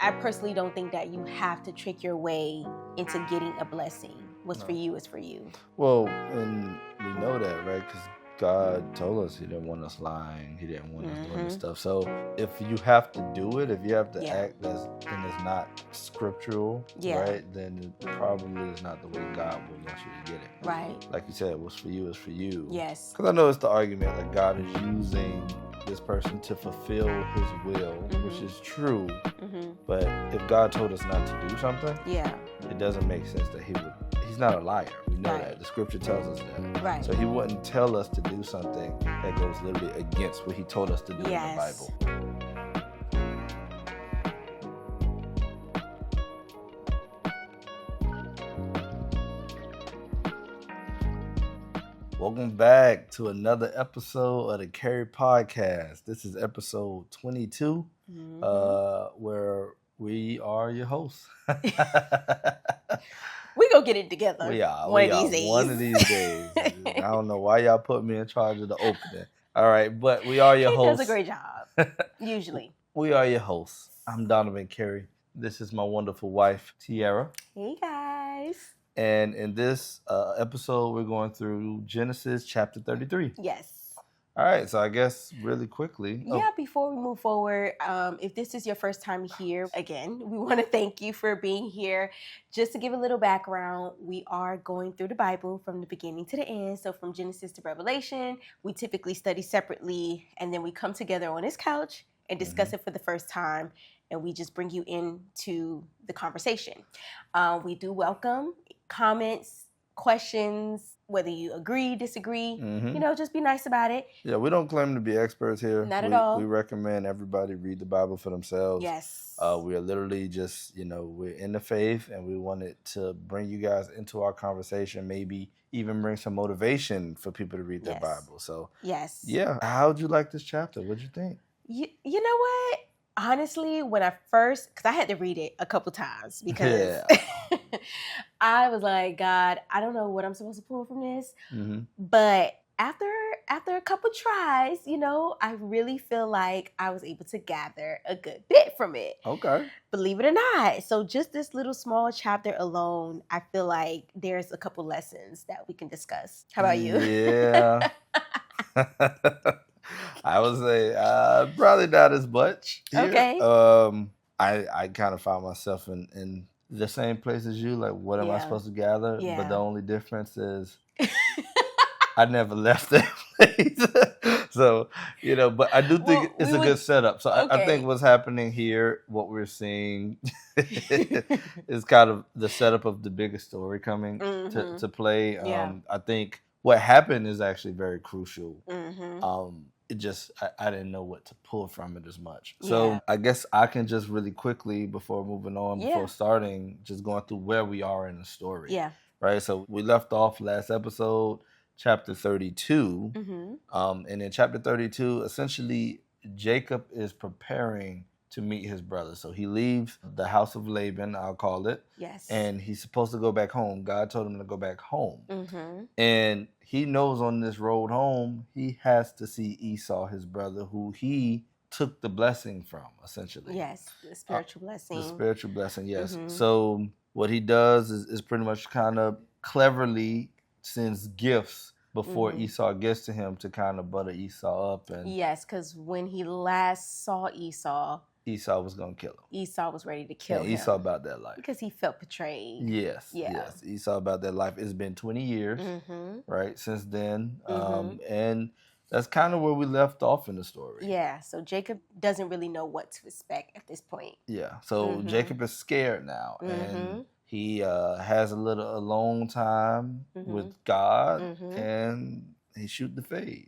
I personally don't think that you have to trick your way into getting a blessing. What's for you is for you. Well, and we know that, right? Because God told us He didn't want us lying. He didn't want us doing this stuff. So if you have to do it, if you have to act and it's not scriptural, right? Then it probably is not the way God would want you to get it. Right. Like you said, what's for you is for you. Yes. Because I know it's the argument that God is using this person to fulfill His will, which is true. But if God told us not to do something, it doesn't make sense that He's not a liar. We know that. The scripture tells us that. Right. So He wouldn't tell us to do something that goes literally against what He told us to do in the Bible. Welcome back to another episode of the Carry Podcast. This is episode 22, where we are your hosts. We gonna get it together. We are. One of these days. One of these days. I don't know why y'all put me in charge of the opening. All right, but we are your hosts. He does a great job, usually. We are your hosts. I'm Donovan Carey. This is my wonderful wife, Tiara. Hey, guys. And in this episode, we're going through Genesis chapter 33. Yes. All right, so I guess really quickly. Yeah, before we move forward, if this is your first time here, again, we want to thank you for being here. Just to give a little background, we are going through the Bible from the beginning to the end. So from Genesis to Revelation, we typically study separately, and then we come together on this couch and discuss it for the first time, and we just bring you into the conversation. We do welcome comments, questions, whether you agree, disagree, just be nice about it. Yeah, we don't claim to be experts here. Not at all. We recommend everybody read the Bible for themselves. Yes. We are literally just, we're in the faith, and we wanted to bring you guys into our conversation, maybe even bring some motivation for people to read their Bible. So, yeah. How'd you like this chapter? What'd you think? You know what? Honestly, when I first, because I had to read it a couple times because I was like, God, I don't know what I'm supposed to pull from this. But after a couple tries, I really feel like I was able to gather a good bit from it. Okay. Believe it or not. So just this little small chapter alone, I feel like there's a couple lessons that we can discuss. How about you? Yeah. I would say probably not as much here. Okay. I kind of found myself in the same place as you. Like, what am I supposed to gather? Yeah. But the only difference is I never left that place. So, but I do think it's a good setup. So I think what's happening here, what we're seeing is kind of the setup of the bigger story coming to play. I think what happened is actually very crucial. It just, I didn't know what to pull from it as much. So I guess I can just really quickly, before moving on, before starting, just going through where we are in the story. Yeah. Right? So we left off last episode, chapter 32. And in chapter 32, essentially, Jacob is preparing to meet his brother. So he leaves the house of Laban, I'll call it. Yes. And he's supposed to go back home. God told him to go back home. And he knows on this road home, he has to see Esau, his brother, who he took the blessing from, essentially. Yes, the spiritual blessing. The spiritual blessing, yes. So what he does is pretty much kind of cleverly sends gifts before Esau gets to him to kind of butter Esau up. And yes, because when he last saw Esau was going to kill him. Esau was ready to kill him. Esau about that life. Because he felt betrayed. Yes. Esau about that life. It's been 20 years, right, since then. And that's kind of where we left off in the story. Yeah, so Jacob doesn't really know what to expect at this point. Yeah, so Jacob is scared now. And he has a little alone time with God, and he shoot the fade.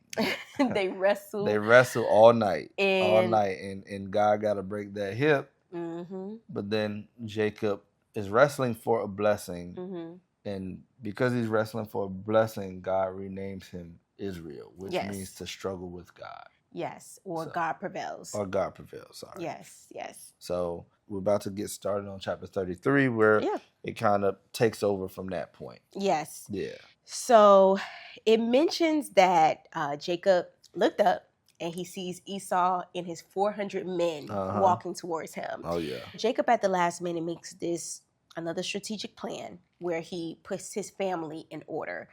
They wrestle. They wrestle all night. And God got to break that hip. But then Jacob is wrestling for a blessing. And because he's wrestling for a blessing, God renames him Israel, which means to struggle with God. Yes, or God prevails. Or God prevails, sorry. Yes. So we're about to get started on chapter 33, where it kind of takes over from that point. Yes. Yeah. So it mentions that Jacob looked up and he sees Esau and his 400 men walking towards him. Oh, yeah. Jacob at the last minute makes another strategic plan where he puts his family in order.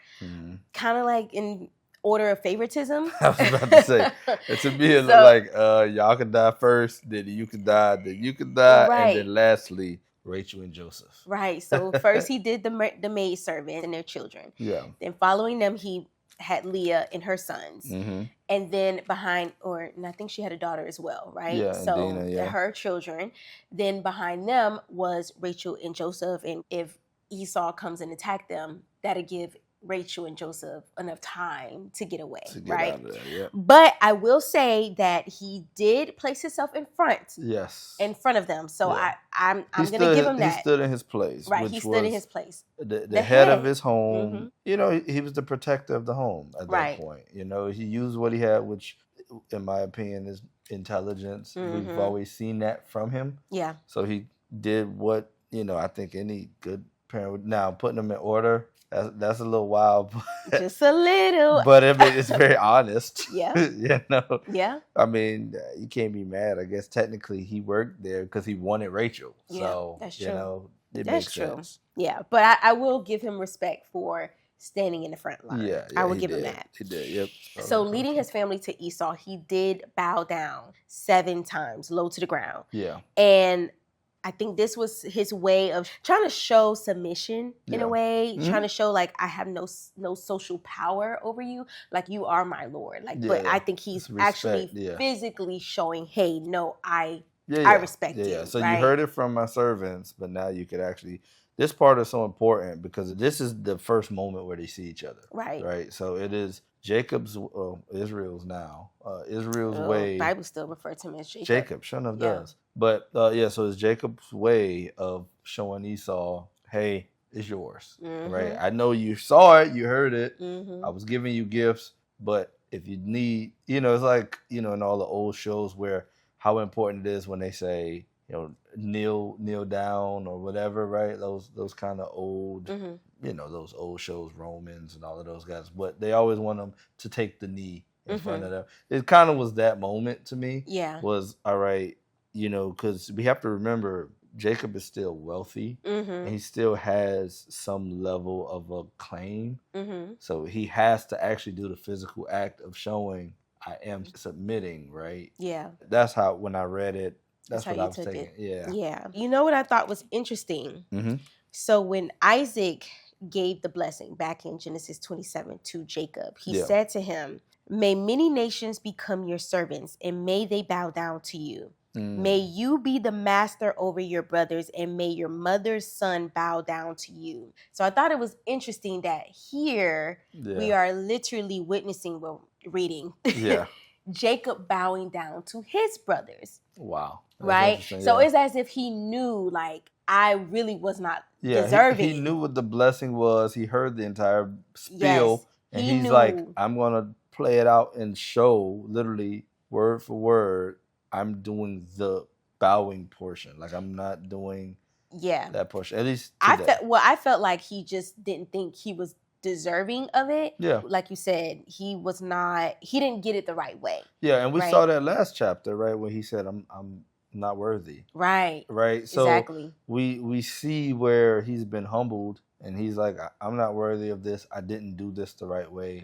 Kind of like in order of favoritism. I was about to say, it to me, so, like, y'all can die first, then you can die, then you can die, right. And then lastly, Rachel and Joseph. Right. So first he did the maid servant and their children. Yeah. Then following them, he had Leah and her sons. And then behind, and I think she had a daughter as well, right? Yeah, so Dina, her children. Then behind them was Rachel and Joseph. And if Esau comes and attack them, that'll give Rachel and Joseph enough time to get away, right? Out of there, yeah. But I will say that he did place himself in front. Yes. In front of them. So yeah. I'm going to give him that. He stood in his place. Right, he stood in his place. The head of his home. You know, he was the protector of the home at that point. You know, he used what he had, which in my opinion is intelligence. We've always seen that from him. Yeah. So he did what, you know, I think any good parent would. Now, putting them in order, that's a little wild. Just a little. But I mean, it's very honest. Yeah. You know? Yeah. I mean, you can't be mad. I guess technically he worked there because he wanted Rachel. Yeah, so, that's true. You know, it that's makes true. sense. Yeah. But I will give him respect for standing in the front line. Yeah. I will give him that. He did, yep. So leading his family to Esau, he did bow down 7 times, low to the ground. Yeah. And I think this was his way of trying to show submission in a way, trying to show like I have no social power over you, like you are my Lord. Like, but I think he's actually physically showing, hey, no, I respect you. Yeah. So right? You heard it from my servants, but now you could actually. This part is so important because this is the first moment where they see each other. Right. Right. So it is Jacob's, Israel's now, Israel's way. The Bible still refers to him as Jacob. Jacob, sure enough does. But so it's Jacob's way of showing Esau, hey, it's yours. Right. I know you saw it, you heard it. I was giving you gifts, but if you need, you know, it's like, you know, in all the old shows where how important it is when they say, you know, kneel down or whatever, right? Those kind of old, you know, those old shows, Romans and all of those guys. But they always want them to take the knee in front of them. It kind of was that moment to me. Yeah. Was, all right, you know, because we have to remember Jacob is still wealthy and he still has some level of a claim. So he has to actually do the physical act of showing I am submitting, right? Yeah. That's how, when I read it, that's what I was taking. It. Yeah. Yeah. You know what I thought was interesting? So when Isaac gave the blessing back in Genesis 27 to Jacob, he said to him, may many nations become your servants and may they bow down to you. May you be the master over your brothers and may your mother's son bow down to you. So I thought it was interesting that here we are literally witnessing, reading Jacob bowing down to his brothers. Wow. That's right? So it's as if he knew, like, I really was not deserving. He knew what the blessing was. He heard the entire spiel. And he's knew. Like, I'm going to play it out and show, literally, word for word, I'm doing the bowing portion. Like, I'm not doing that portion. At least today. I felt like he just didn't think he was deserving of it. Yeah. Like you said, he didn't get it the right way. Yeah, and we saw that last chapter, right, where he said, I'm not worthy. Right. Right? So exactly. We see where he's been humbled and he's like, I'm not worthy of this. I didn't do this the right way.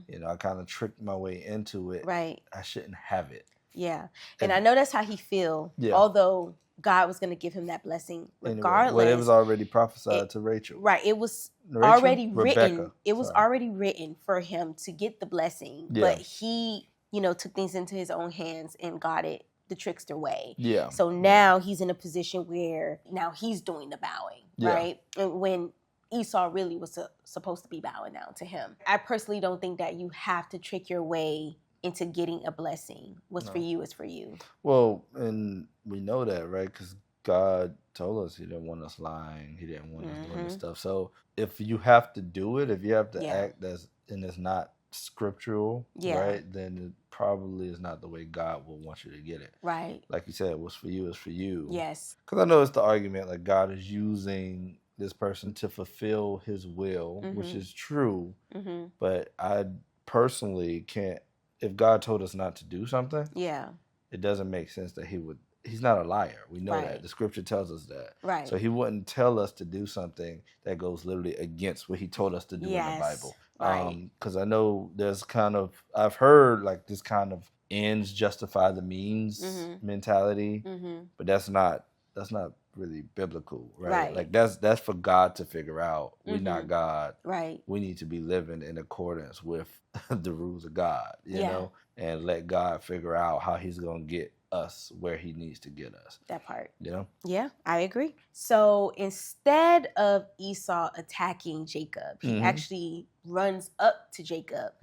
You know, I kind of tricked my way into it. Right. I shouldn't have it. Yeah. And I know that's how he feel. Yeah. Although God was going to give him that blessing regardless. Well, it was already prophesied to Rachel. Right. It was already written. It was already written for him to get the blessing. Yeah. But he, you know, took things into his own hands and got it the trickster way. Yeah. So now he's in a position where now he's doing the bowing, right? And when Esau really was supposed to be bowing down to him. I personally don't think that you have to trick your way into getting a blessing. What's for you is for you. Well, and we know that, right? Because God told us he didn't want us lying. He didn't want us doing this stuff. So if you have to do it, if you have to act and it's not scriptural, right? Then it probably is not the way God will want you to get it. Right. Like you said, what's for you is for you. Yes. Because I know it's the argument like God is using this person to fulfill his will, which is true. But I personally can't if God told us not to do something, yeah, it doesn't make sense that he's not a liar. We know that. The scripture tells us that. Right. So he wouldn't tell us to do something that goes literally against what he told us to do in the Bible. Right. Because I know there's I've heard like this kind of ends justify the means mentality, but that's not really biblical, right? Like that's for God to figure out. We're not God. Right. We need to be living in accordance with the rules of God, you know, and let God figure out how he's going to get us where he needs to get us. That part. You know? Yeah, I agree. So instead of Esau attacking Jacob, he actually runs up to Jacob,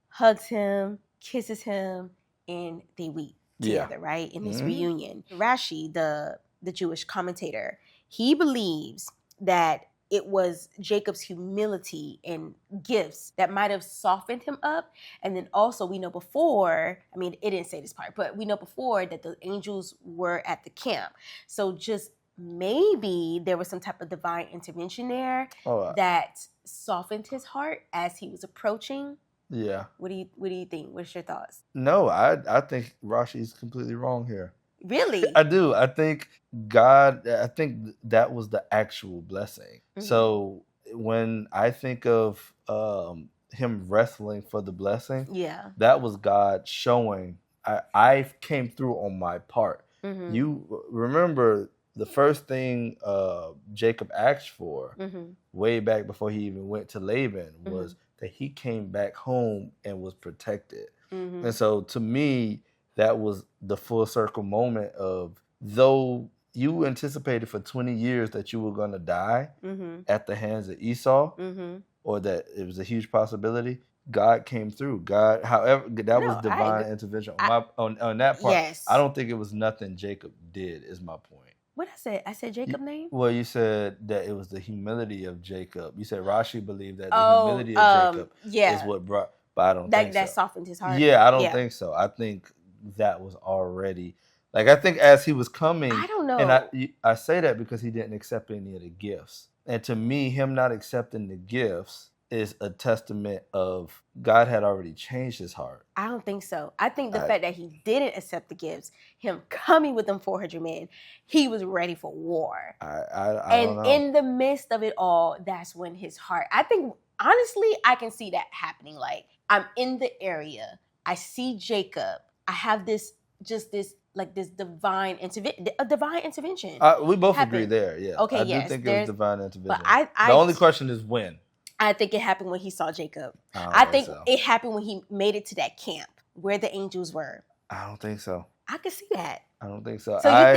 hugs him, kisses him, and they weep together, right? In this reunion. Rashi, the Jewish commentator, he believes that it was Jacob's humility and gifts that might have softened him up. And then also we know before, I mean, it didn't say this part, but we know before that the angels were at the camp. So just maybe there was some type of divine intervention there that softened his heart as he was approaching. Yeah. What do you think? What's your thoughts? No, I think Rashi's completely wrong here. Really? I do. I think that was the actual blessing. So when I think of him wrestling for the blessing, that was God showing I came through on my part. You remember the first thing Jacob asked for way back before he even went to Laban was that he came back home and was protected. And so to me, that was the full circle moment of, though you anticipated for 20 years that you were going to die at the hands of Esau, or that it was a huge possibility, God came through. God, however, that was divine intervention on that part. Yes. I don't think it was nothing Jacob did, is my point. What I said? I said Jacob name? Well, you said that it was the humility of Jacob. You said Rashi believed that the humility of Jacob is what brought, but I don't think so. That softened his heart? Yeah, I don't think so. I think that was already, like, I think as he was coming, I don't know. And I say that because he didn't accept any of the gifts. And to me, him not accepting the gifts is a testament of God had already changed his heart. I don't think so. I think the fact that he didn't accept the gifts, him coming with them 400 men, he was ready for war. I don't know. In the midst of it all, that's when his heart, I think, honestly, I can see that happening. Like, I'm in the area, I see Jacob, I have this divine intervention. We both agree there, yeah. Okay, I do think it was divine intervention. But the only question is when. I think it happened when he saw Jacob. I think it happened when he made it to that camp where the angels were. I don't think so. I could see that. I don't think so. So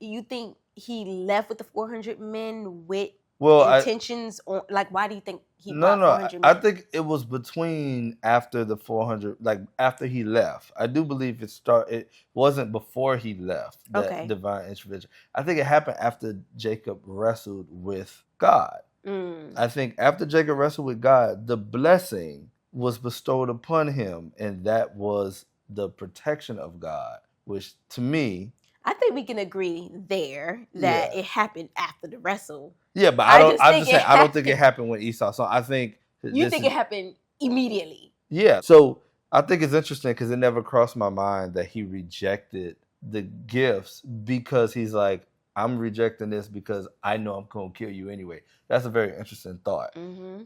you think he left with the 400 men with intentions on, like, why do you think he brought 400 men? I think it was between after the 400, like after he left. I do believe it wasn't before he left that divine intervention. I think it happened after Jacob wrestled with God. I think after Jacob wrestled with God, the blessing was bestowed upon him, and that was the protection of God, which to me, I think we can agree there that it happened after the wrestle. Yeah, but I don't think it happened with Esau. So I think it happened immediately. Yeah. So I think it's interesting because it never crossed my mind that he rejected the gifts because he's like, I'm rejecting this because I know I'm going to kill you anyway. That's a very interesting thought.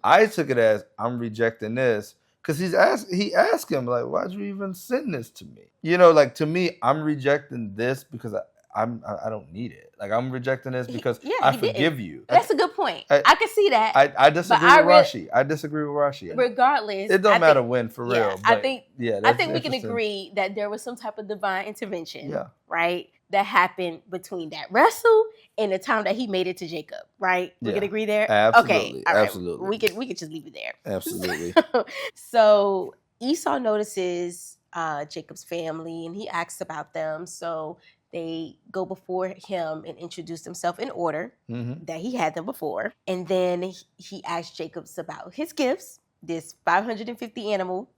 I took it as I'm rejecting this because he asked him, like, why'd you even send this to me? You know, like, to me, I'm rejecting this because I don't need it. Like, I'm rejecting this because I forgive you. That's a good point. I can see that. I disagree with Rashi. I disagree with Rashi. Regardless, it don't matter when, for real. But I think we can agree that there was some type of divine intervention, right, that happened between that wrestle and the time that he made it to Jacob, right? We can agree there? Absolutely. Okay. All right. Absolutely. We could just leave it there. Absolutely. So Esau notices Jacob's family and he asks about them. So they go before him and introduce themselves in order that he had them before. And then he asks Jacob about his gifts, this 550 animal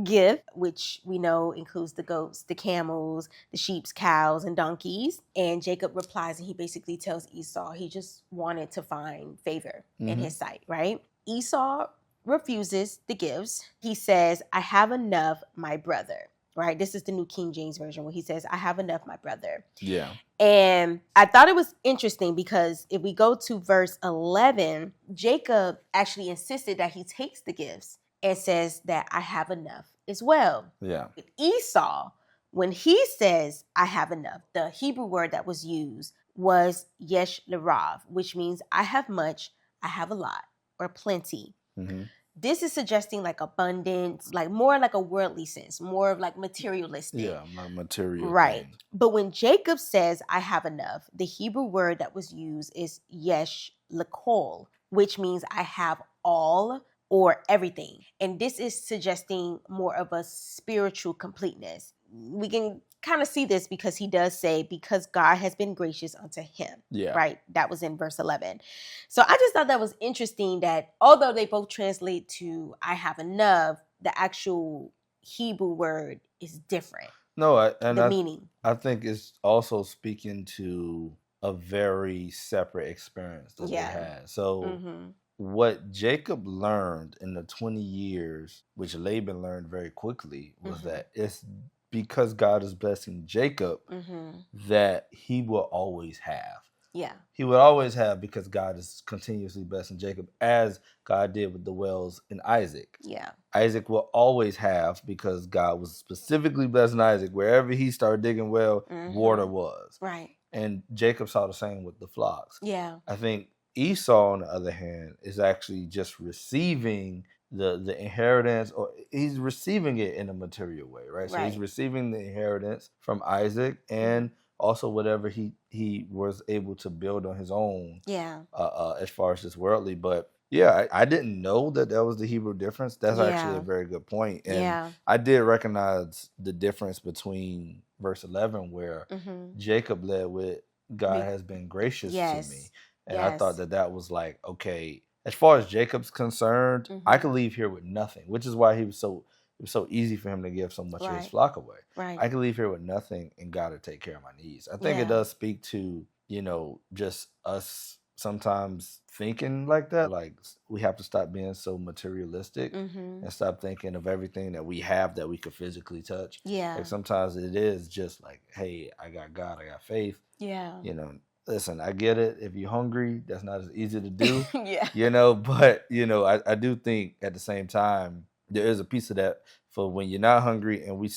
gift, which we know includes the goats, the camels, the sheep, cows, and donkeys. And Jacob replies and he basically tells Esau he just wanted to find favor in his sight, right? Esau refuses the gifts. He says, I have enough, my brother. Right? This is the New King James Version where he says, I have enough, my brother. Yeah. And I thought it was interesting because if we go to verse 11, Jacob actually insisted that he takes the gifts and says that I have enough as well. Yeah. With Esau, when he says I have enough, the Hebrew word that was used was yesh lerav, which means I have much, I have a lot, or plenty. Mm-hmm. This is suggesting like abundance, like more like a worldly sense, more of like materialistic. Yeah, like material. Right. Thing. But when Jacob says, I have enough, the Hebrew word that was used is yesh lekol, which means I have all or everything. And this is suggesting more of a spiritual completeness. We can kind of see this because he does say, because God has been gracious unto him. Yeah. Right? That was in verse 11. So I just thought that was interesting that although they both translate to I have enough, the actual Hebrew word is different. No, meaning. I think it's also speaking to a very separate experience that they had. So what Jacob learned in the 20 years, which Laban learned very quickly, was that it's because God is blessing Jacob that he will always have. Yeah. He would always have because God is continuously blessing Jacob, as God did with the wells in Isaac. Yeah. Isaac will always have because God was specifically blessing Isaac. Wherever he started digging well, water was. Right. And Jacob saw the same with the flocks. Yeah. I think Esau, on the other hand, is actually just receiving the inheritance, or he's receiving it in a material way, right? So he's receiving the inheritance from Isaac and also whatever he was able to build on his own. Yeah. As far as just worldly. But yeah, I didn't know that was the Hebrew difference. That's actually a very good point. And I did recognize the difference between verse 11 where Jacob led with God has been gracious to me. And I thought that was like, okay, as far as Jacob's concerned, I could leave here with nothing, which is why it was so easy for him to give so much of his flock away. Right. I could leave here with nothing and God to take care of my needs. I think it does speak to, just us sometimes thinking like that. Like, we have to stop being so materialistic and stop thinking of everything that we have that we could physically touch. Yeah. Like, sometimes it is just like, hey, I got God, I got faith. Yeah. Listen, I get it. If you're hungry, that's not as easy to do. Yeah. But, I do think at the same time, there is a piece of that for when you're not hungry and we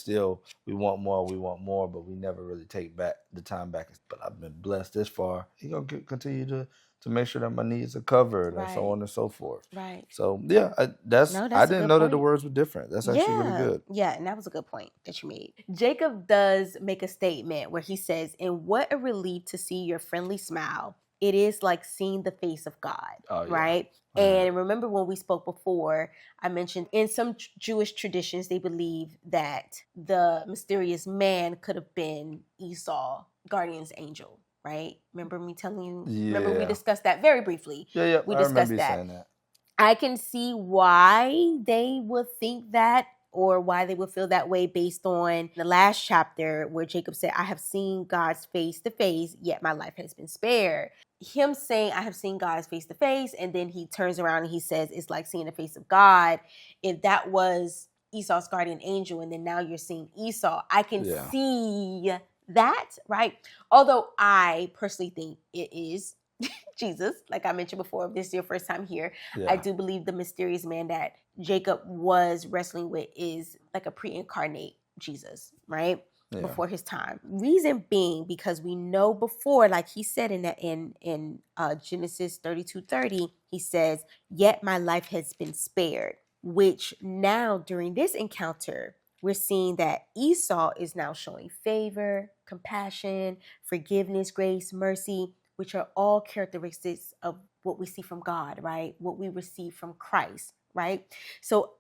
want more, but we never really take back the time back. But I've been blessed this far. He's going to continue to make sure that my needs are covered and so on and so forth. Right. So, yeah, I didn't know that the words were different. That's actually really good. Yeah, and that was a good point that you made. Jacob does make a statement where he says, and what a relief to see your friendly smile. It is like seeing the face of God, right? And remember when we spoke before, I mentioned in some Jewish traditions, they believe that the mysterious man could have been Esau, guardian's angel, right? Remember me telling you? Yeah. Remember we discussed that very briefly. Yeah, we I discussed remember you saying that. I can see why they would think that, or why they would feel that way based on the last chapter where Jacob said, I have seen God's face to face, yet my life has been spared. Him saying, I have seen God's face to face, and then he turns around and he says, it's like seeing the face of God. If that was Esau's guardian angel, and then now you're seeing Esau, I can see that, right? Although I personally think it is Jesus, like I mentioned before, if this is your first time here, I do believe the mysterious man that Jacob was wrestling with is like a pre-incarnate Jesus, right? Before his time. Reason being, because we know before, like he said in Genesis 32:30, he says, yet my life has been spared, which now during this encounter, we're seeing that Esau is now showing favor, compassion, forgiveness, grace, mercy, which are all characteristics of what we see from God, right? What we receive from Christ, right? So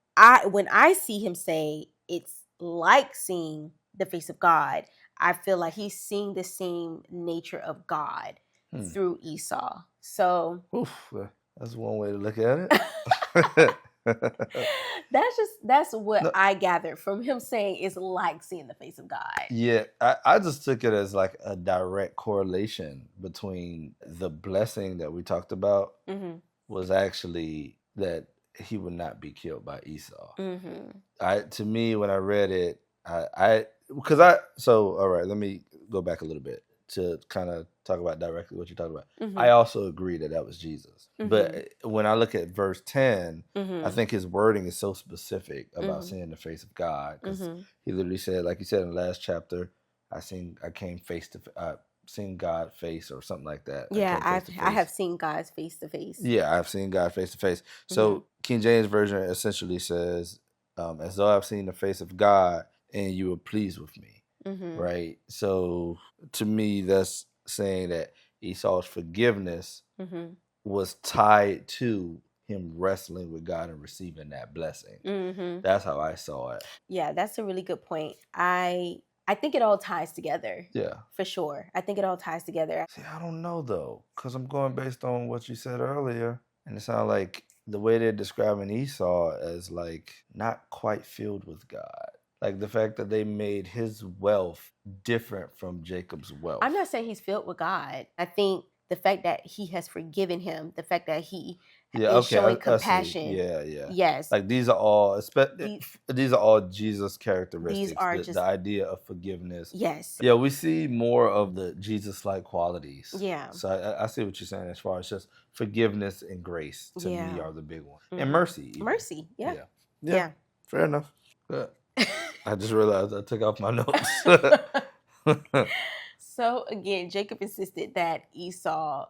when I see him say it's like seeing the face of God, I feel like he's seeing the same nature of God through Esau. So that's one way to look at it. That's what I gathered from him saying it's like seeing the face of God. Yeah, I just took it as like a direct correlation between the blessing that we talked about was actually that he would not be killed by Esau. Mm-hmm. To me, when I read it, all right, let me go back a little bit to kind of talk about directly what you're talking about. Mm-hmm. I also agree that was Jesus. Mm-hmm. But when I look at verse 10, I think his wording is so specific about seeing the face of God, because he literally said, like he said in the last chapter, I seen God face, or something like that. Yeah, I have seen God's face to face. Yeah, I've seen God face to face. So King James Version essentially says, as though I've seen the face of God and you were pleased with me. Right? So to me, that's saying that Esau's forgiveness was tied to him wrestling with God and receiving that blessing. That's how I saw it. Yeah, that's a really good point. I think it all ties together. Yeah. For sure. I think it all ties together. See, I don't know, though, because I'm going based on what you said earlier. And it sounds like the way they're describing Esau as, like, not quite filled with God. Like, the fact that they made his wealth different from Jacob's wealth. I'm not saying he's filled with God. I think the fact that he has forgiven him, the fact that he is showing compassion. Yeah. Yes. Like, these are all Jesus characteristics. These are the idea of forgiveness. Yes. Yeah, we see more of the Jesus-like qualities. Yeah. So I see what you're saying as far as just forgiveness and grace to me are the big ones. And mercy. Even. Mercy, yeah. Fair enough. Good. I just realized I took off my notes. So again, Jacob insisted that Esau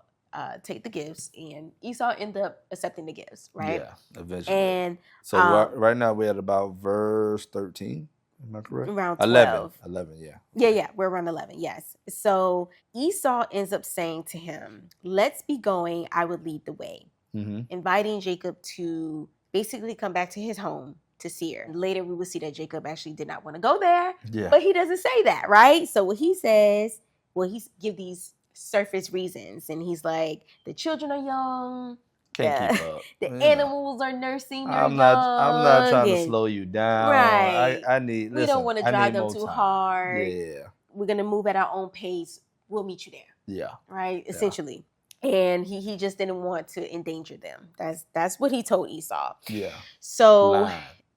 take the gifts, and Esau ended up accepting the gifts, right? Yeah, eventually. And so right now we're at about verse 13. Am I correct? Around 12. 11, yeah. Yeah, we're around 11, yes. So Esau ends up saying to him, let's be going, I would lead the way. Inviting Jacob to basically come back to his home to Seir. Later, we will see that Jacob actually did not want to go there, but he doesn't say that, right? So what he says, he give these surface reasons, and he's like, the children are young, can't keep up. The animals are nursing. I'm not trying to slow you down. Right. I need. We don't want to drive them too hard. Yeah. We're gonna move at our own pace. We'll meet you there. Yeah. Right. Essentially. And he just didn't want to endanger them. That's what he told Esau. Yeah. So.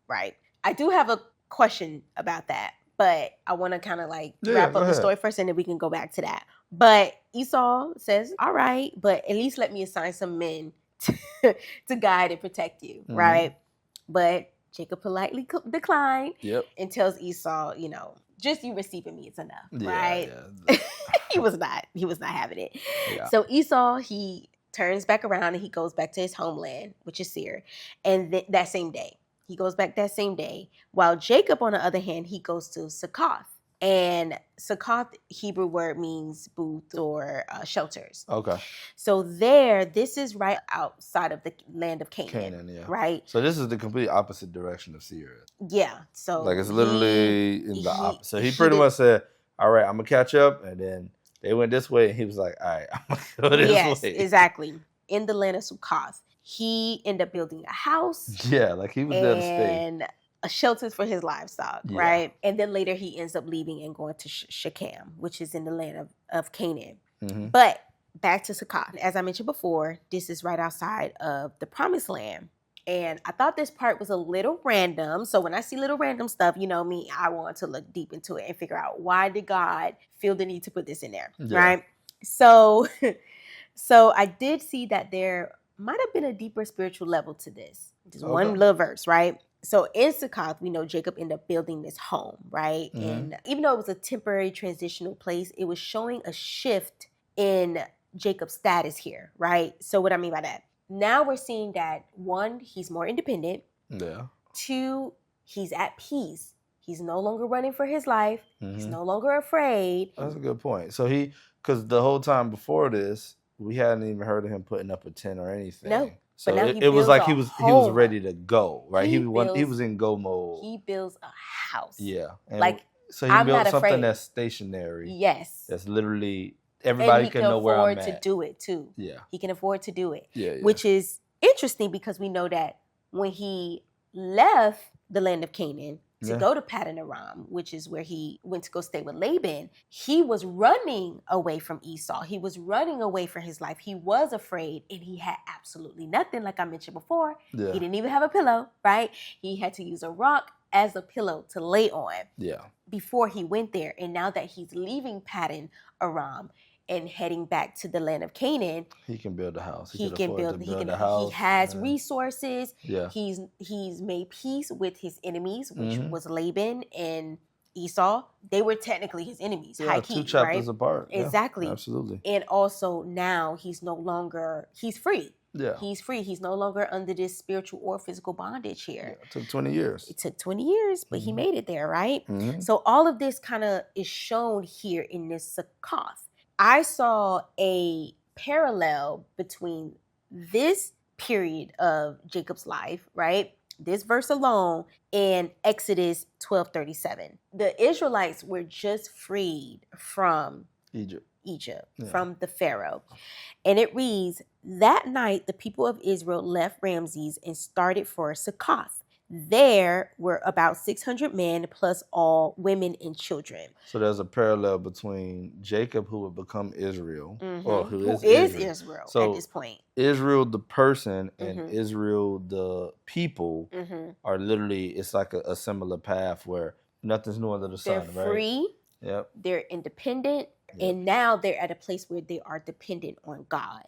Right. I do have a question about that, but I want to kind of wrap up the story first, and then we can go back to that. But Esau says, all right, but at least let me assign some men to guide and protect you, right? But Jacob politely declined and tells Esau, just you receiving me is enough, right? Yeah. He was not having it. Yeah. So Esau, he turns back around and he goes back to his homeland, which is Seir, and that same day. He goes back that same day. While Jacob, on the other hand, he goes to Succoth. And Succoth, Hebrew word, means booth or shelters. Okay. So this is right outside of the land of Canaan. Right? So this is the complete opposite direction of Seir. Yeah. So it's literally in the opposite. So he pretty much said, all right, I'm going to catch up. And then they went this way. And he was like, all right, I'm going to go this way. Yes, exactly. In the land of Succoth. He ended up building a house. Yeah, he was there to stay. And shelters for his livestock, right? And then later he ends up leaving and going to Shechem, which is in the land of Canaan. But back to Succoth. As I mentioned before, this is right outside of the Promised Land. And I thought this part was a little random. So when I see little random stuff, me, I want to look deep into it and figure out, why did God feel the need to put this in there, right? So I did see that there might have been a deeper spiritual level to this. Just one little verse, right? So in Succoth, we know Jacob ended up building this home, right? And even though it was a temporary transitional place, it was showing a shift in Jacob's status here, right? So what I mean by that, now we're seeing that 1, he's more independent. Yeah. 2, he's at peace. He's no longer running for his life. He's no longer afraid. That's a good point. So because the whole time before this, we hadn't even heard of him putting up a tent or anything. No. So it was like he was ready to go, right? He was in go mode. He builds a house. Yeah. And so he built something that's stationary. Yes. That's literally everybody can know where I'm at. And he can afford to do it too. Yeah. He can afford to do it. Yeah. Which is interesting because we know that when he left the land of Canaan, to go to Paddan Aram, which is where he went to go stay with Laban, he was running away from Esau. He was running away for his life. He was afraid, and he had absolutely nothing, like I mentioned before. Yeah. He didn't even have a pillow, right? He had to use a rock as a pillow to lay on before he went there. And now that he's leaving Paddan Aram and heading back to the land of Canaan, he can build a house. He has resources. Yeah. He's made peace with his enemies, which was Laban and Esau. They were technically his enemies. Yeah, two chapters apart. Exactly. Yeah, absolutely. And also now he's free. Yeah. He's free. He's no longer under this spiritual or physical bondage here. Yeah, it took 20 years. It took 20 years, but he made it there, right? So all of this kind of is shown here in this Succoth. I saw a parallel between this period of Jacob's life, right? This verse alone, and Exodus 12:37. The Israelites were just freed from Egypt, from the Pharaoh. And it reads, that night the people of Israel left Ramses and started for Succoth. There were about 600 men plus all women and children. So there's a parallel between Jacob, who would become Israel, or who is Israel so at this point. Israel, the person, and Israel, the people, are literally, it's like a similar path where nothing's new under the sun, right? They're free. Yep. They're independent. And now they're at a place where they are dependent on God.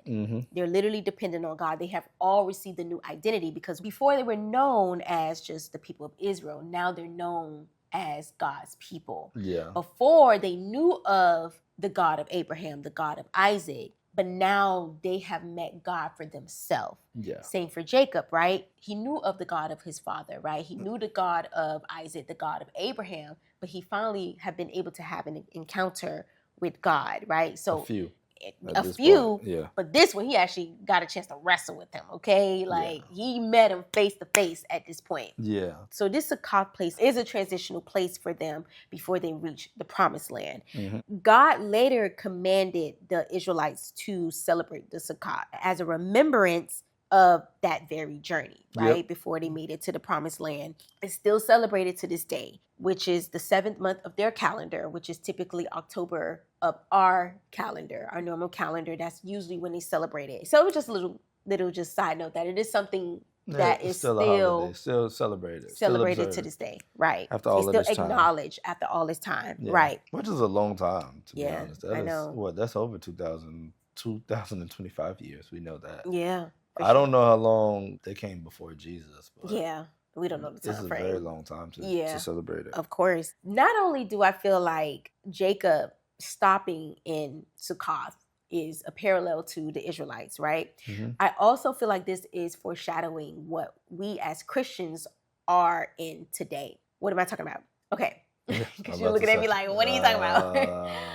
They're literally dependent on God. They have all received a new identity, because before they were known as just the people of Israel. Now they're known as God's people. Yeah. Before, they knew of the God of Abraham, the God of Isaac, but now they have met God for themselves. Yeah. Same for Jacob, right? He knew of the God of his father, right? He knew the God of Isaac, the God of Abraham, but he finally have been able to have an encounter with God, right? So a few, but this one, he actually got a chance to wrestle with him, okay? Like, he met him face to face at this point. Yeah. So this Succoth place is a transitional place for them before they reach the promised land. God later commanded the Israelites to celebrate the Succoth as a remembrance of that very journey, right? Before they made it to the promised land. It's still celebrated to this day, which is the 7th month of their calendar, which is typically October of our calendar, our normal calendar. That's usually when they celebrate it. So it was just a little just side note that it is something that is still celebrated. Celebrated to this day, right? After all this time. Still acknowledged after all this time, right? Which is a long time, to be honest. I know. That's over 2025 years. We know that. Yeah. I don't know how long they came before Jesus. But we don't know the time frame. This is a very long time to celebrate it. Of course. Not only do I feel like Jacob stopping in Succoth is a parallel to the Israelites, right? I also feel like this is foreshadowing what we as Christians are in today. What am I talking about? Okay. Because you're looking at me like, what are you talking about?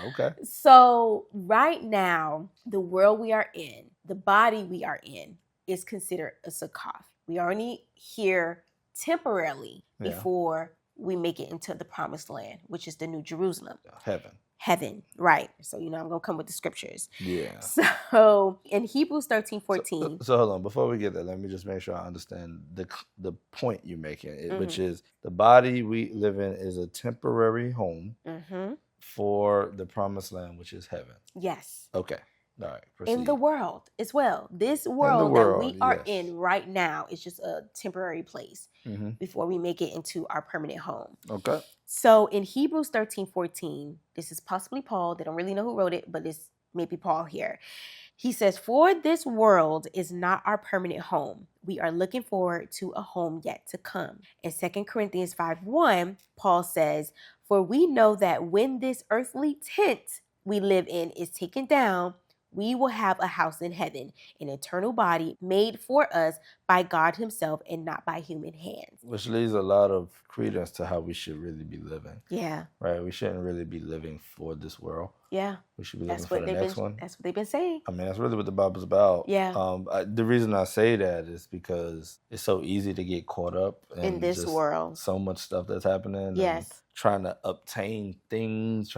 Okay. So right now, the world we are in, the body we are in, is considered a Succoth. We are only here temporarily before we make it into the promised land, which is the New Jerusalem. Heaven, right. So, I'm going to come with the scriptures. Yeah. So, in Hebrews 13:14. So hold on. Before we get there, let me just make sure I understand the point you're making, which is the body we live in is a temporary home for the promised land, which is heaven. Yes. Okay. All right, proceed. In the world as well. This world that we are in right now is just a temporary place before we make it into our permanent home. Okay. So in Hebrews 13:14, this is possibly Paul. They don't really know who wrote it, but this may be Paul here. He says, for this world is not our permanent home. We are looking forward to a home yet to come. In 2 Corinthians 5:1, Paul says, for we know that when this earthly tent we live in is taken down, we will have a house in heaven, an eternal body made for us by God himself and not by human hands. Which leaves a lot of credence to how we should really be living. Yeah. Right? We shouldn't really be living for this world. Yeah. We should be living for the next one. That's what they've been saying. I mean, that's really what the Bible's about. Yeah. The reason I say that is because it's so easy to get caught up in this world. So much stuff that's happening. Yes. Trying to attain things.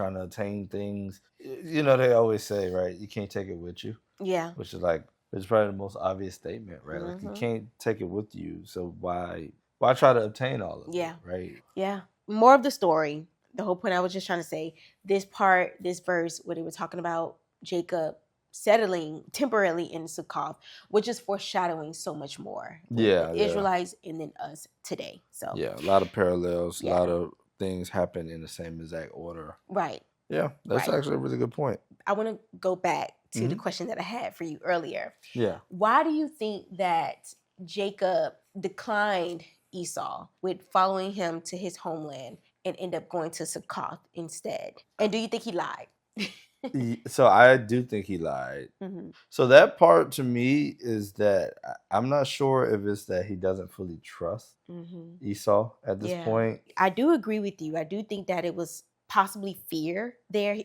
They always say, right, you can't take it with you. Yeah. Which is probably the most obvious statement, right? Like, you can't take it with you, so why why try to obtain all of Yeah. it, right? Yeah. More of the story. The whole point I was just trying to say, this verse where they were talking about Jacob settling temporarily in Succoth, which is foreshadowing so much more. Yeah, the Israelites and then us today. So yeah, a lot of parallels, a lot of things happen in the same exact order. Right. Yeah, that's actually a really good point. I want to go back to the question that I had for you earlier. Yeah. Why do you think that Jacob declined Esau with following him to his homeland and end up going to Succoth instead? And do you think he lied? So I do think he lied. Mm-hmm. So that part to me is that I'm not sure if it's that he doesn't fully trust Esau at this point. I do agree with you. I do think that it was possibly fear there,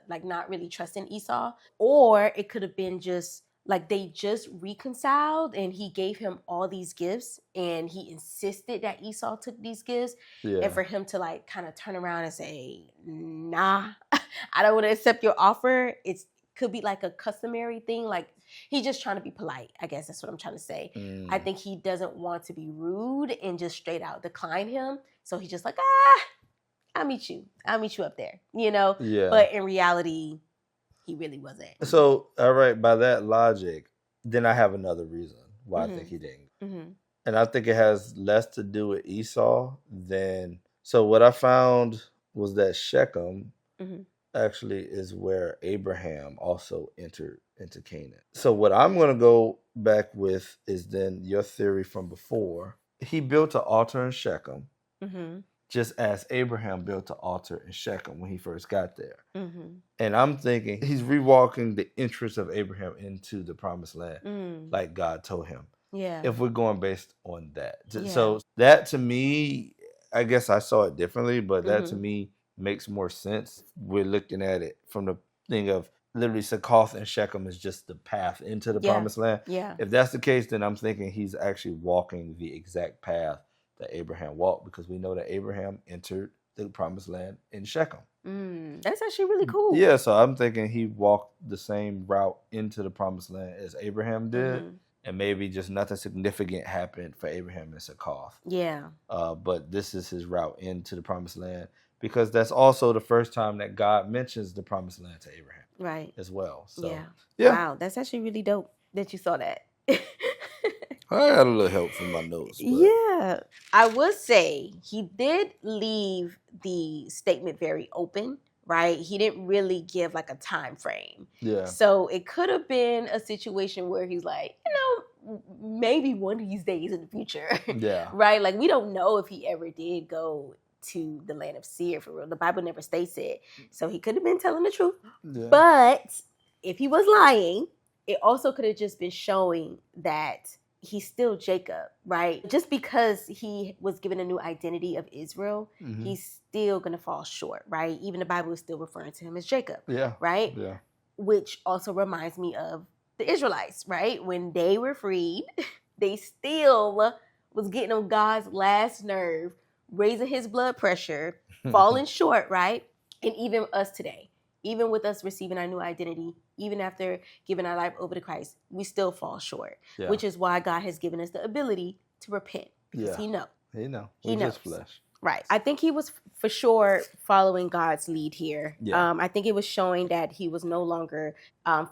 like not really trusting Esau, or it could have been just like they just reconciled and he gave him all these gifts and he insisted that Esau took these gifts, and for him to like kind of turn around and say, nah, I don't want to accept your offer. It could be like a customary thing. Like he's just trying to be polite. I guess that's what I'm trying to say. I think he doesn't want to be rude and just straight out decline him. So he's just like, I'll meet you up there, you know? Yeah. But in reality, he really wasn't. So, all right, by that logic, then I have another reason why I think he didn't. Mm-hmm. And I think it has less to do with Esau than... So what I found was that Shechem actually is where Abraham also entered into Canaan. So what I'm going to go back with is then your theory from before. He built an altar in Shechem. Mm-hmm. Just as Abraham built an altar in Shechem when he first got there. Mm-hmm. And I'm thinking he's rewalking the entrance of Abraham into the promised land like God told him. Yeah. If we're going based on that. Yeah. So that to me, I guess I saw it differently, but that to me makes more sense. We're looking at it from the thing of literally Succoth and Shechem is just the path into the promised land. Yeah. If that's the case, then I'm thinking he's actually walking the exact path that Abraham walked, because we know that Abraham entered the promised land in Shechem. That's actually really cool. Yeah, so I'm thinking he walked the same route into the promised land as Abraham did, and maybe just nothing significant happened for Abraham in Succoth. Yeah. But this is his route into the promised land, because that's also the first time that God mentions the promised land to Abraham. Right. As well. So, yeah. Wow, that's actually really dope that you saw that. I got a little help from my notes. But. Yeah. I would say he did leave the statement very open, right? He didn't really give like a time frame. Yeah. So it could have been a situation where he's like, maybe one of these days in the future. Yeah. Right? Like we don't know if he ever did go to the land of Seir for real. The Bible never states it. So he could have been telling the truth. Yeah. But if he was lying, it also could have just been showing that he's still Jacob, right? Just because he was given a new identity of Israel, he's still going to fall short, right? Even the Bible is still referring to him as Jacob, right? Yeah. Which also reminds me of the Israelites, right? When they were freed, they still was getting on God's last nerve, raising his blood pressure, falling short, right? And even us today, even with us receiving our new identity, even after giving our life over to Christ, we still fall short, which is why God has given us the ability to repent, because he knows. He knows. He knows. Just flesh. Right. I think he was for sure following God's lead here. Yeah. I think it was showing that he was no longer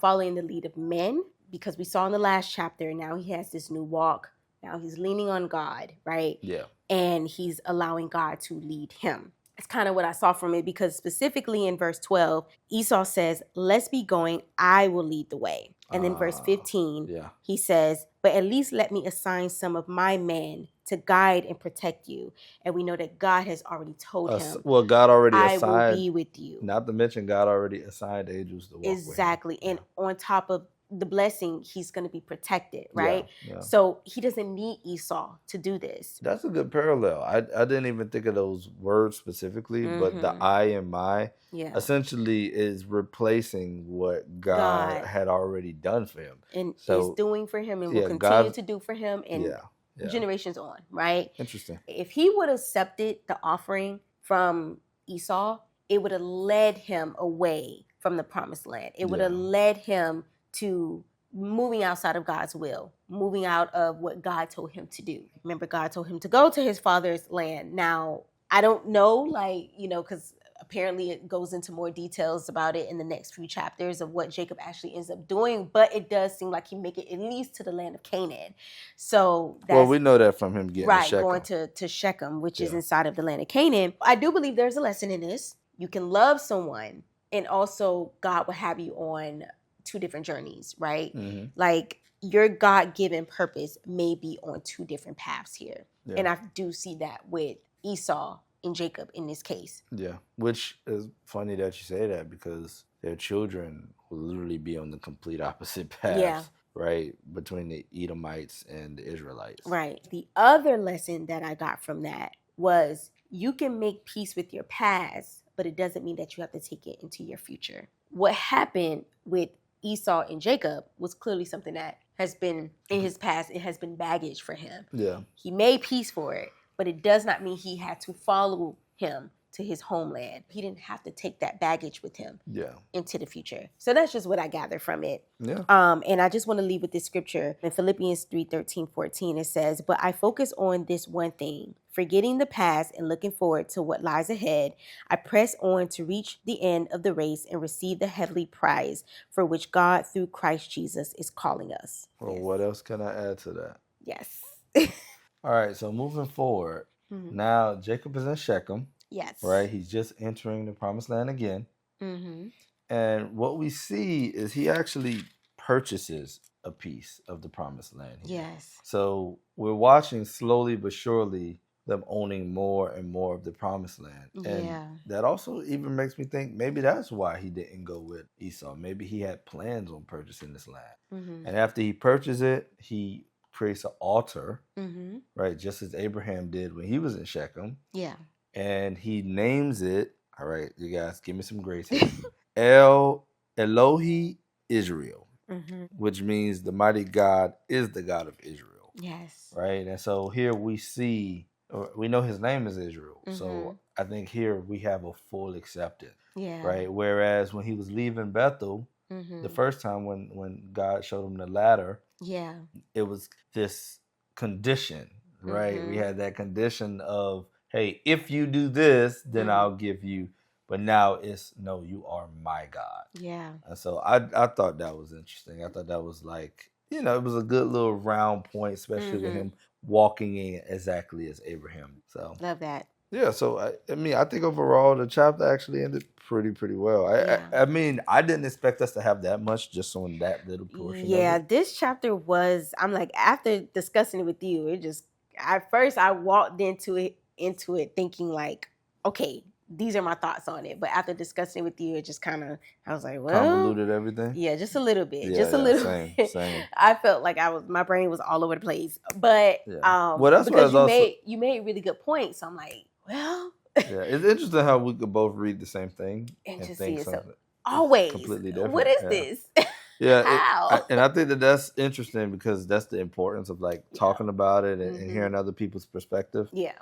following the lead of men, because we saw in the last chapter, now he has this new walk. Now he's leaning on God, right? Yeah. And he's allowing God to lead him. It's kind of what I saw from it, because specifically in verse 12, Esau says, let's be going, I will lead the way. And then verse 15, he says, but at least let me assign some of my men to guide and protect you. And we know that God has already told him. Well, God already assigned. I will be with you. Not to mention, God already assigned angels to walk with him. Exactly. And on top of the blessing, he's going to be protected, right? Yeah. So he doesn't need Esau to do this. That's a good parallel. I didn't even think of those words specifically, but the I and my essentially is replacing what God had already done for him. And is doing for him and will continue to do for him and generations on, right? Interesting. If he would have accepted the offering from Esau, it would have led him away from the promised land. It would have led him to moving outside of God's will, moving out of what God told him to do. Remember, God told him to go to his father's land. Now, I don't know, because apparently it goes into more details about it in the next few chapters of what Jacob actually ends up doing, but it does seem like he make it at least to the land of Canaan. So that's, we know that from him getting to Shechem. Going to Shechem, which is inside of the land of Canaan. I do believe there's a lesson in this. You can love someone, and also God will have you on two different journeys, right? Mm-hmm. Like your God-given purpose may be on two different paths here. Yeah. And I do see that with Esau and Jacob in this case. Yeah, which is funny that you say that, because their children will literally be on the complete opposite paths, right? Between the Edomites and the Israelites. Right. The other lesson that I got from that was you can make peace with your past, but it doesn't mean that you have to take it into your future. What happened with Esau and Jacob was clearly something that has been in his past. It has been baggage for him. Yeah. He made peace for it, but it does not mean he had to follow him to his homeland. He didn't have to take that baggage with him into the future. So that's just what I gather from it. Yeah. And I just want to leave with this scripture. In Philippians 3:13-14, it says, "But I focus on this one thing, forgetting the past and looking forward to what lies ahead. I press on to reach the end of the race and receive the heavenly prize for which God through Christ Jesus is calling us." Well, what else can I add to that? Yes. All right, so moving forward, now Jacob is in Shechem. Yes. Right? He's just entering the promised land again. Mm-hmm. And what we see is he actually purchases a piece of the promised land here. Yes. So we're watching slowly but surely them owning more and more of the promised land. And that also even makes me think maybe that's why he didn't go with Esau. Maybe he had plans on purchasing this land. Mm-hmm. And after he purchased it, he creates an altar, right? Just as Abraham did when he was in Shechem. Yeah. And he names it, all right, you guys, give me some grace here. Elohi Israel, which means the mighty God is the God of Israel. Yes. Right? And so here we know his name is Israel. So I think here we have a full acceptance. Yeah. Right? Whereas when he was leaving Bethel, the first time when God showed him the ladder, it was this condition, right? We had that condition of, hey, if you do this, then I'll give you. But now it's, no, you are my God. Yeah. And so I thought that was interesting. I thought that was like, it was a good little round point, especially with him walking in exactly as Abraham. So love that. Yeah, so I think overall the chapter actually ended pretty well. I mean, I didn't expect us to have that much just on that little portion. Yeah, of it. This chapter was, I'm like, after discussing it with you, at first I walked into it thinking like, okay, these are my thoughts on it. But after discussing it with you, it just kind of, I was like, well, convoluted everything. Yeah, just a little bit, Same. I felt like my brain was all over the place. But well, that's because you made really good points. So I'm like, well, yeah, it's interesting how we could both read the same thing and think something always completely different. What is this? Yeah, and I think that's interesting because that's the importance of like talking about it and hearing other people's perspective. Yeah,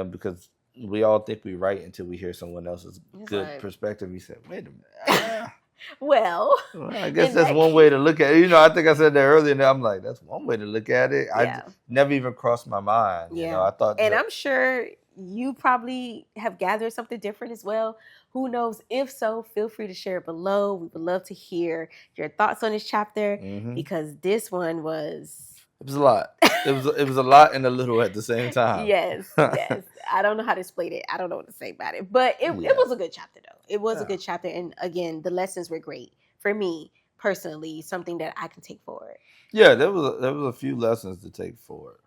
because we all think we're right until we hear someone else's good perspective. We say, wait a minute. Well, I guess that's one way to look at it. I think I said that earlier, and I'm like, that's one way to look at it. I never even crossed my mind. I thought, and I'm sure you probably have gathered something different as well. Who knows? If so, feel free to share it below. We would love to hear your thoughts on this chapter because this one was... It was a lot. It was a lot and a little at the same time. Yes. I don't know how to explain it. I don't know what to say about it. But it was a good chapter, though. It was a good chapter. And again, the lessons were great. For me, personally, something that I can take forward. Yeah, there was a few lessons to take forward.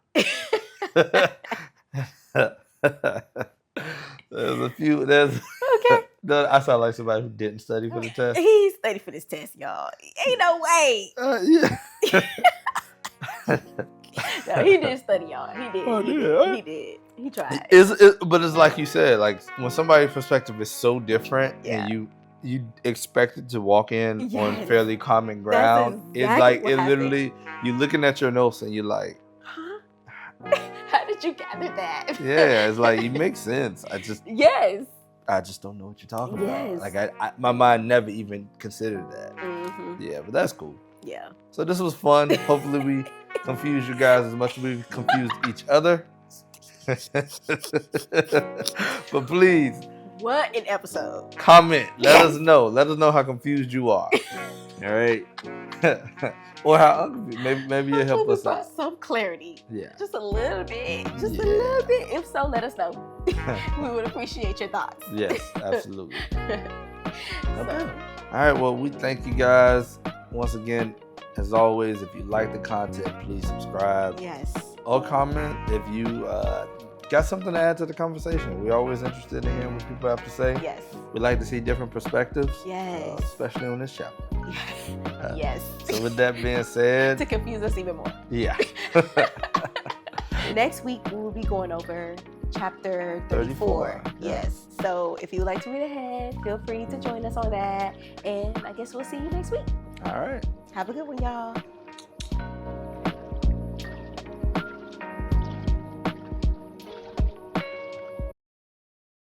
There's okay. I sound like somebody who didn't study for the test. He studied for this test, y'all. Ain't no way. No, he did study, y'all. He did. He did. He tried. But it's like you said, like when somebody's perspective is so different and you expect it to walk in on fairly common ground. It's like it literally, you're looking at your notes and you're like, huh? How did you gather that? Yeah, it's like it makes sense. I just don't know what you're talking about. Like my mind never even considered that. Yeah, but that's cool. Yeah. So this was fun. Hopefully we confused you guys as much as we confused each other. But please. What an episode. Comment. Let us know. Let us know how confused you are. All right. Or how unconfused. Maybe you'll help us out. Some clarity. Yeah. Just a little bit. Just a little bit. If so, let us know. We would appreciate your thoughts. Yes, absolutely. Okay. All right. Well, we thank you guys once again. As always, if you like the content, please subscribe. Yes. Or comment if you got something to add to the conversation. We're always interested in hearing what people have to say. Yes. We like to see different perspectives. Yes. Especially on this chapter. Yes. So with that being said. To confuse us even more. Yeah. Next week, we will be going over chapter 34. Yes. So if you would like to read ahead, feel free to join us on that. And I guess we'll see you next week. All right. Have a good one, y'all.